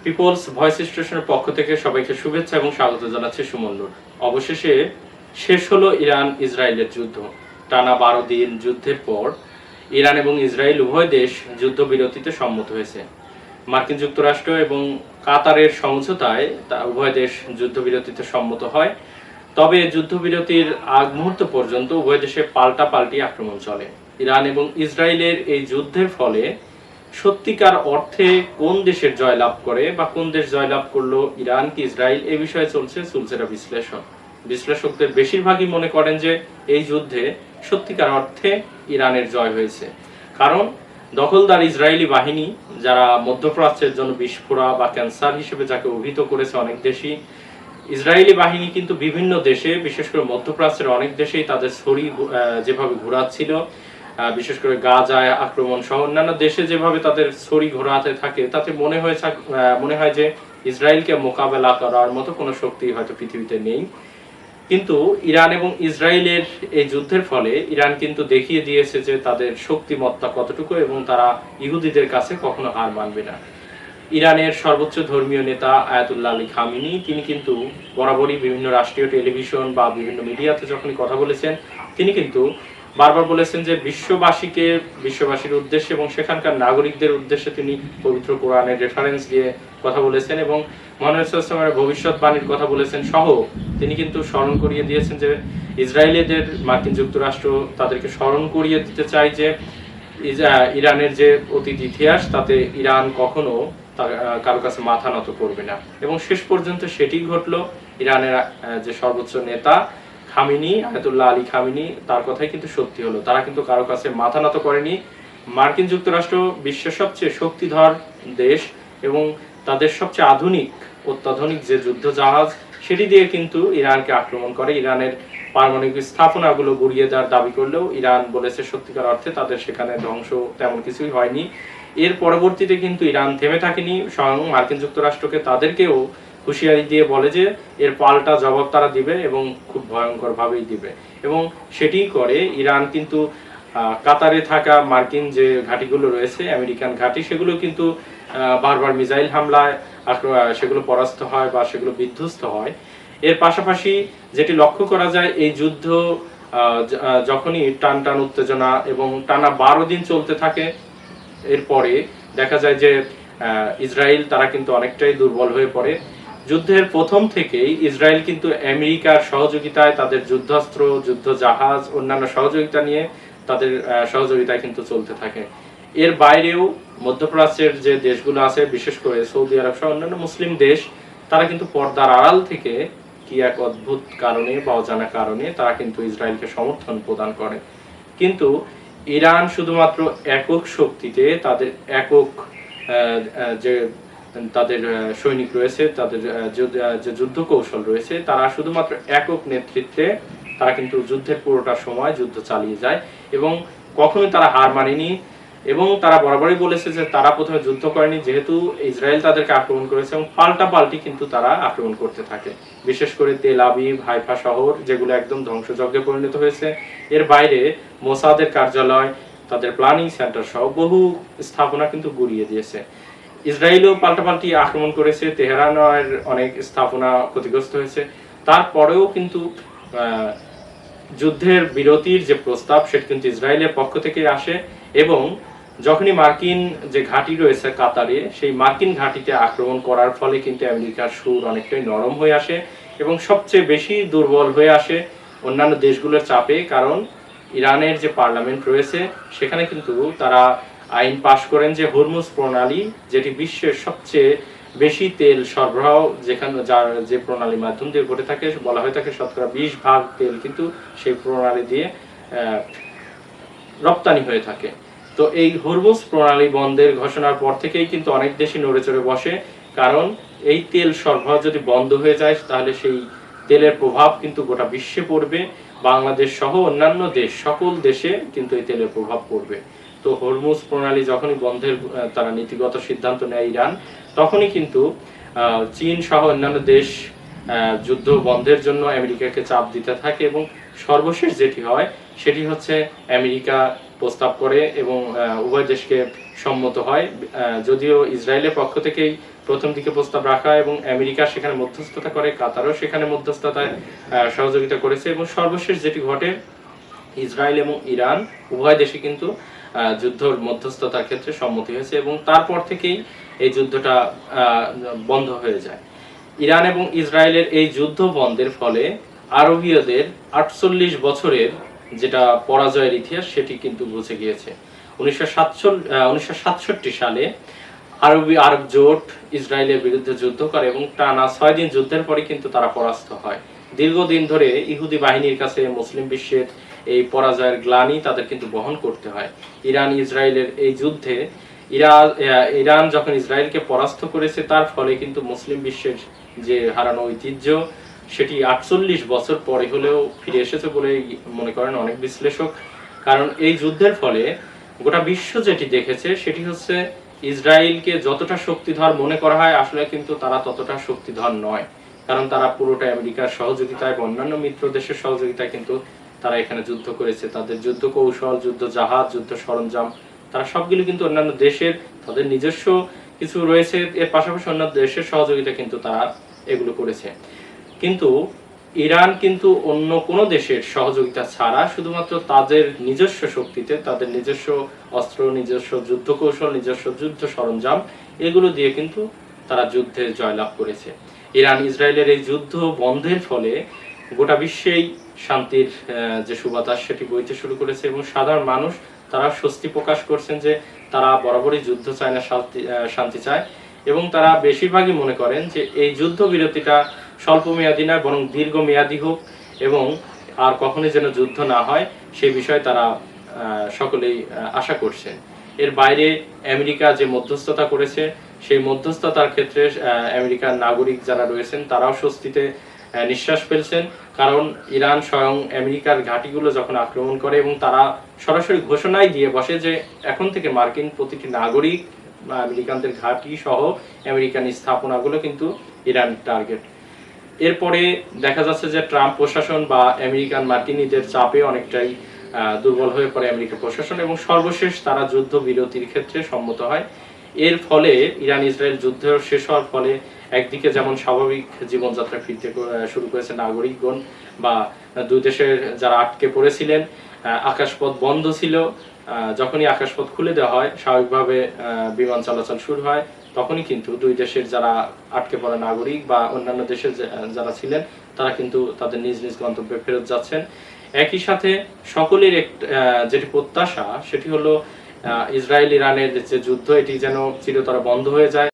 People's voice স্টেশনের পক্ষ থেকে সবাইকে শুভেচ্ছা এবং স্বাগত জানাচ্ছি সুমন নূর। অবশেষে শেষ হলো ইরান ইসরায়েলের যুদ্ধ। টানা ১২ দিন যুদ্ধের পর ইরান এবং ইসরায়েল উভয় দেশ যুদ্ধবিরতিতে সম্মত হয়েছে। মার্কিন যুক্তরাষ্ট্র এবং কাতারের সমঝোতায় উভয় দেশ যুদ্ধবিরতিতে সম্মত হয়। তবে যুদ্ধবিরতির আগ মুহূর্ত পর্যন্ত উভয় দেশে পাল্টাপাল্টি আক্রমণ চলে। ইরান এবং ইসরায়েলের এই যুদ্ধের ফলে সত্যিকার অর্থে কোন দেশের জয়লাভ করে বা কোন দেশ জয়লাভ করলো, ইরান কি ইসরায়েল, এই বিষয়ে চলছে চুলচেরা বিশ্লেষণ। বিশ্লেষকদের বেশিরভাগই মনে করেন যে এই যুদ্ধে সত্যিকার অর্থে ইরানের জয় হয়েছে। কারণ দখলদার ইসরায়েলি বাহিনী, যারা মধ্যপ্রাচ্যের জন্য বিস্ফোরা বা ক্যান্সার হিসেবে যাকে অভিহিত করেছে অনেক দেশই, ইসরায়েলি বাহিনী কিন্তু বিভিন্ন দেশে, বিশেষ করে মধ্যপ্রাচ্যের অনেক দেশেই তাদের ছড়ি যেভাবে ঘোরাচ্ছিল, বিশেষ করে গাজায় আক্রমণ সহ অন্যান্য দেশে যেভাবে তাদের ছড়ি ঘোরাতে থাকে, তাতে মনে হয় যে ইসরায়েলকে মোকাবেলা করার মতো কোনো শক্তি হয়তো পৃথিবীতে নেই। কিন্তু ইরান এবং ইসরায়েলের এই যুদ্ধের ফলে ইরান কিন্তু দেখিয়ে দিয়েছে যে তাদের শক্তিমত্তা কতটুকু এবং তারা ইহুদিদের কাছে কখনো হার মানবে না। ইরানের সর্বোচ্চ ধর্মীয় নেতা আয়াতুল্লাহ আলী খামিনি, তিনি কিন্তু বরাবরই বিভিন্ন রাষ্ট্রীয় টেলিভিশন বা বিভিন্ন মিডিয়াতে যখনই কথা বলেছেন, তিনি কিন্তু বারবার বলেছেন যে বিশ্ববাসীর উদ্দেশ্যে এবং সেখানকার নাগরিকদের উদ্দেশ্যে তিনি পবিত্র কোরআনের রেফারেন্স দিয়ে কথা বলেছেন এবং মহানবী সাল্লাল্লাহু আলাইহি ওয়াসাল্লামের ভবিষ্যৎবাণীর কথা বলেছেন সহ তিনি কিন্তু স্মরণ করিয়ে দিয়েছেন যে ইসরায়েলিদের মার্কিন যুক্তরাষ্ট্র তাদেরকে স্মরণ করিয়ে দিতে চায় যে ইরানের যে অতীত ইতিহাস, তাতে ইরান কখনো কারো কাছে মাথা নত করবে না। এবং শেষ পর্যন্ত সেটি ঘটলো। ইরানের যে সর্বোচ্চ নেতা খামিনি, আয়াতুল্লাহ আলী খামিনি, তার কথাই কিন্তু সত্যি হলো। তারা কিন্তু কারো কাছে মাথা নত করেনি। মার্কিন যুক্তরাষ্ট্র বিশ্বের সবচেয়ে শক্তিধর দেশ এবং তাদের সবচেয়ে অত্যাধুনিক যে যুদ্ধ জাহাজ, সেটি দিয়ে কিন্তু ইরানকে আক্রমণ করে। ইরানের পারমাণবিক স্থাপনাগুলো গুড়িয়ে দেওয়ার দাবি করলেও ইরান বলেছে সত্যিকার অর্থে তাদের সেখানে ধ্বংস তেমন কিছুই হয়নি। এর পরবর্তীতে কিন্তু ইরান থেমে থাকেনি, স্বয়ং মার্কিন যুক্তরাষ্ট্রকে তাদেরকেও হুঁশিয়ারি দিয়ে বলে যে এর পাল্টা জবাব তারা দিবে এবং খুব ভয়ঙ্কর ভাবেই দিবে। এবং সেটিই করে। ইরান কিন্তু কাতারে থাকা মার্কিন যে ঘাঁটিগুলো রয়েছে, আমেরিকান ঘাঁটি, সেগুলো কিন্তু বারবার মিসাইল হামলায় সেগুলো পরাস্ত হয় বা সেগুলো বিধ্বস্ত হয়। এর পাশাপাশি যেটি লক্ষ্য করা যায়, এই যুদ্ধ যখনই টান উত্তেজনা এবং টানা ১২ দিন চলতে থাকে, এরপরে দেখা যায় যে ইসরায়েল তারা কিন্তু অনেকটাই দুর্বল হয়ে পড়ে। যুদ্ধের প্রথম থেকেই ইসরায়েল কিন্তু আমেরিকার সহযোগিতায় তাদের যুদ্ধাস্ত্র, যুদ্ধ জাহাজ, অন্যান্য সহযোগিতা নিয়ে তাদের সহযোগিতায় কিন্তু চলতে থাকে। এর বাইরেও মধ্যপ্রাচ্যের যে দেশগুলো আছে, বিশেষ করে সৌদি আরব সহ অন্যান্য মুসলিম দেশ, তারা কিন্তু পর্দার আড়াল থেকে কি এক অদ্ভুত কারণে বা অজানা কারণে তারা কিন্তু ইসরায়েলকে সমর্থন প্রদান করে। কিন্তু ইরান শুধুমাত্র একক শক্তিতে, তাদের একক যে তাদের সৈনিক রয়েছে, তাদের যে যুদ্ধ কৌশল রয়েছে, তারা শুধুমাত্র একক নেতৃত্বে তারা কিন্তু যুদ্ধের পুরোটা সময় যুদ্ধ চালিয়ে যায় এবং কখনোই তারা হার মানেনি। এবং তারা বরাবরই বলেছে যে তারা প্রথমে যুদ্ধ করেনি, যেহেতু ইসরায়েল তাদেরকে আক্রমণ করেছে, এবং পাল্টাপাল্টি কিন্তু তারা আক্রমণ করতে থাকে। বিশেষ করে তেল আবিব, হাইফা শহর, যেগুলো একদম ধ্বংসযজ্ঞে পরিণত হয়েছে। এর বাইরে মোসাদের কার্যালয়, তাদের প্ল্যানিং সেন্টার সহ বহু স্থাপনা কিন্তু গুড়িয়ে দিয়েছে। ইসরায়েলও পাল্টাপাল্টি আক্রমণ করেছে, তেহরানের অনেক স্থাপনা ক্ষতিগ্রস্ত হয়েছে। তারপরেও কিন্তু যুদ্ধের বিরতির যে প্রস্তাব, সেটা কিন্তু ইসরায়েলের পক্ষ থেকে আসে এবং যখনই মার্কিন যে ঘাঁটি রয়েছে কাতারে, সেই মার্কিন ঘাঁটিতে আক্রমণ করার ফলে কিন্তু আমেরিকার সুর অনেকটাই নরম হয়ে আসে এবং সবচেয়ে বেশি দুর্বল হয়ে আসে অন্যান্য দেশগুলোর চাপে। কারণ ইরানের যে পার্লামেন্ট রয়েছে, সেখানে কিন্তু তারা আইন পাশ করেন যে হরমুজ প্রণালী, যেটি বিশ্বের সবচেয়ে বেশি তেল সরবরাহ, যার যে প্রণালীর মাধ্যম দিয়ে ঘটে থাকে, বলা হয়ে থাকে শতকরা 20% তেল কিন্তু সেই প্রণালী দিয়ে রপ্তানি হয়ে থাকে। তো এই হরমুজ প্রণালী বন্ধের ঘোষণার পর থেকেই কিন্তু অনেক দেশই নড়েচড়ে বসে। কারণ এই তেল সরবরাহ যদি বন্ধ হয়ে যায়, তাহলে সেই তেলের প্রভাব কিন্তু গোটা বিশ্বে পড়বে। বাংলাদেশ সহ অন্যান্য দেশ, সকল দেশে কিন্তু এই তেলের প্রভাব পড়বে। তো হরমুজ প্রণালী যখনই বন্ধের তারা নীতিগত সিদ্ধান্ত নেয় ইরান, তখনই কিন্তু চীন সহ অন্যান্য দেশ যুদ্ধ বন্ধের জন্য আমেরিকাকে চাপ দিতে থাকে এবং সর্বশেষ যেটি হয় সেটি হচ্ছে আমেরিকা প্রস্তাব করে এবং উভয় দেশকে সম্মত হয়। যদিও ইসরায়েলের পক্ষ থেকেই প্রথম দিকে প্রস্তাব রাখা এবং আমেরিকা সেখানে মধ্যস্থতা করে, কাতারও সেখানে মধ্যস্থতায় সহযোগিতা করেছে এবং সর্বশেষ যেটি ঘটে, ইসরায়েল এবং ইরান উভয় দেশে কিন্তু যুদ্ধর মধ্যস্থতার ক্ষেত্রে সম্মতি হয়েছে এবং তারপর থেকেই এই যুদ্ধটা বন্ধ হয়ে যায়। ইরান এবং ইসরায়েলের এই যুদ্ধ বন্ধের ফলে আরবীয়দের 48 বছরের যেটা পরাজয়ের ইতিহাস সেটি কিন্তু বুঝে গিয়েছে। 1967 সালে আরব জোট ইসরায়েলের বিরুদ্ধে যুদ্ধ করে এবং টানা 6 দিন যুদ্ধের পরে কিন্তু তারা পরাস্ত হয়। দীর্ঘদিন ধরে ইহুদি বাহিনীর কাছে মুসলিম বিশ্বের এই পরাজয়ের গ্লানি তাদের কিন্তু বহন করতে হয়। ইরান ইসরায়েলের এই যুদ্ধে ইরান যখন ইসরায়েলকে পরাস্ত করেছে, তার ফলে কিন্তু মুসলিম বিশ্বের যে হারানো ঐতিহ্য সেটি 48 বছর পরে হলেও ফিরে এসেছে বলে মনে করেন অনেক বিশ্লেষক। কারণ এই যুদ্ধের ফলে গোটা বিশ্ব যেটি দেখেছে সেটি হচ্ছে ইসরায়েলকে যতটা শক্তিধর মনে করা হয় আসলে কিন্তু তারা ততটা শক্তিধর নয়। কারণ তারা পুরোটা আমেরিকার সহযোগিতায় বা অন্যান্য মিত্র দেশের সহযোগিতায় কিন্তু তারা এখানে যুদ্ধ করেছে। তাদের যুদ্ধ কৌশল, যুদ্ধ জাহাজ, যুদ্ধ সরঞ্জাম তারা সবগুলো কিন্তু অন্যান্য দেশের, তাদের নিজস্ব কিছু রয়েছে, এর পাশাপাশি অন্য দেশের সহযোগিতা কিন্তু তারা এগুলো করেছে। কিন্তু ইরান কিন্তু অন্য কোনো দেশের সহযোগিতা ছাড়া শুধুমাত্র তাদের নিজস্ব শক্তিতে, তাদের নিজস্ব অস্ত্র, নিজস্ব যুদ্ধ কৌশল, নিজস্ব যুদ্ধ সরঞ্জাম এগুলো দিয়ে কিন্তু তারা যুদ্ধে জয়লাভ করেছে। ইরান ইসরায়েলের এই যুদ্ধ বন্ধের ফলে গোটা বিশ্বেই শান্তির যে সুবাতাস সেটি বইতে শুরু করেছে এবং সাধারণ মানুষ তারা স্বস্তি প্রকাশ করছেন যে তারা বরাবরই যুদ্ধ চায় না, শান্তি চায় এবং তারা বেশিরভাগই মনে করেন যে এই যুদ্ধ বিরতিটা স্বল্প মেয়াদী নয় বরং দীর্ঘ মেয়াদী হোক এবং আর কখনোই যেন যুদ্ধ না হয় সেই বিষয়ে তারা সকলেই আশা করছেন। এর বাইরে আমেরিকা যে মধ্যস্থতা করেছে সেই মধ্যস্থতার ক্ষেত্রে আমেরিকার নাগরিক যারা রয়েছেন তারাও স্বস্তিতে নিঃশ্বাস ফেলছেন। কারণ ইরান স্বয়ং আমেরিকার ঘাঁটিগুলো যখন আক্রমণ করে এবং তারা সরাসরি ঘোষণাই দিয়ে বসে যে এখন থেকে মার্কিন প্রতিটি নাগরিক বা আমেরিকানদের ঘাঁটি সহ আমেরিকান স্থাপনাগুলো কিন্তু ইরান টার্গেট। এরপরে দেখা যাচ্ছে যে ট্রাম্প প্রশাসন বা আমেরিকান মার্কিনীদের চাপে অনেকটাই দুর্বল হয়ে পড়ে আমেরিকা প্রশাসন এবং সর্বশেষ তারা যুদ্ধ বিরতির ক্ষেত্রে সম্মত হয়। এর ফলে ইরান ইসরায়েল যুদ্ধ শেষ হওয়ার ফলে একদিকে যেমন স্বাভাবিক জীবনযাত্রা ফিরতে শুরু করেছে নাগরিকগণ বা দুই দেশের যারা আটকে পড়েছিলেন, আকাশপথ বন্ধ ছিল, যখনই আকাশপথ খুলে দেওয়া হয় স্বাভাবিকভাবে বিমান চলাচল শুরু হয়, তখনই কিন্তু দুই দেশের যারা আটকে পড়া নাগরিক বা অন্যান্য দেশের যারা ছিলেন তারা কিন্তু তাদের নিজ নিজ গন্তব্যে ফেরত যাচ্ছেন। একই সাথে সকলের যেটি প্রত্যাশা সেটি হলো ইসরায়েল ইরানের যে যুদ্ধ এটি যেন চিরতরে বন্ধ হয়ে যায়।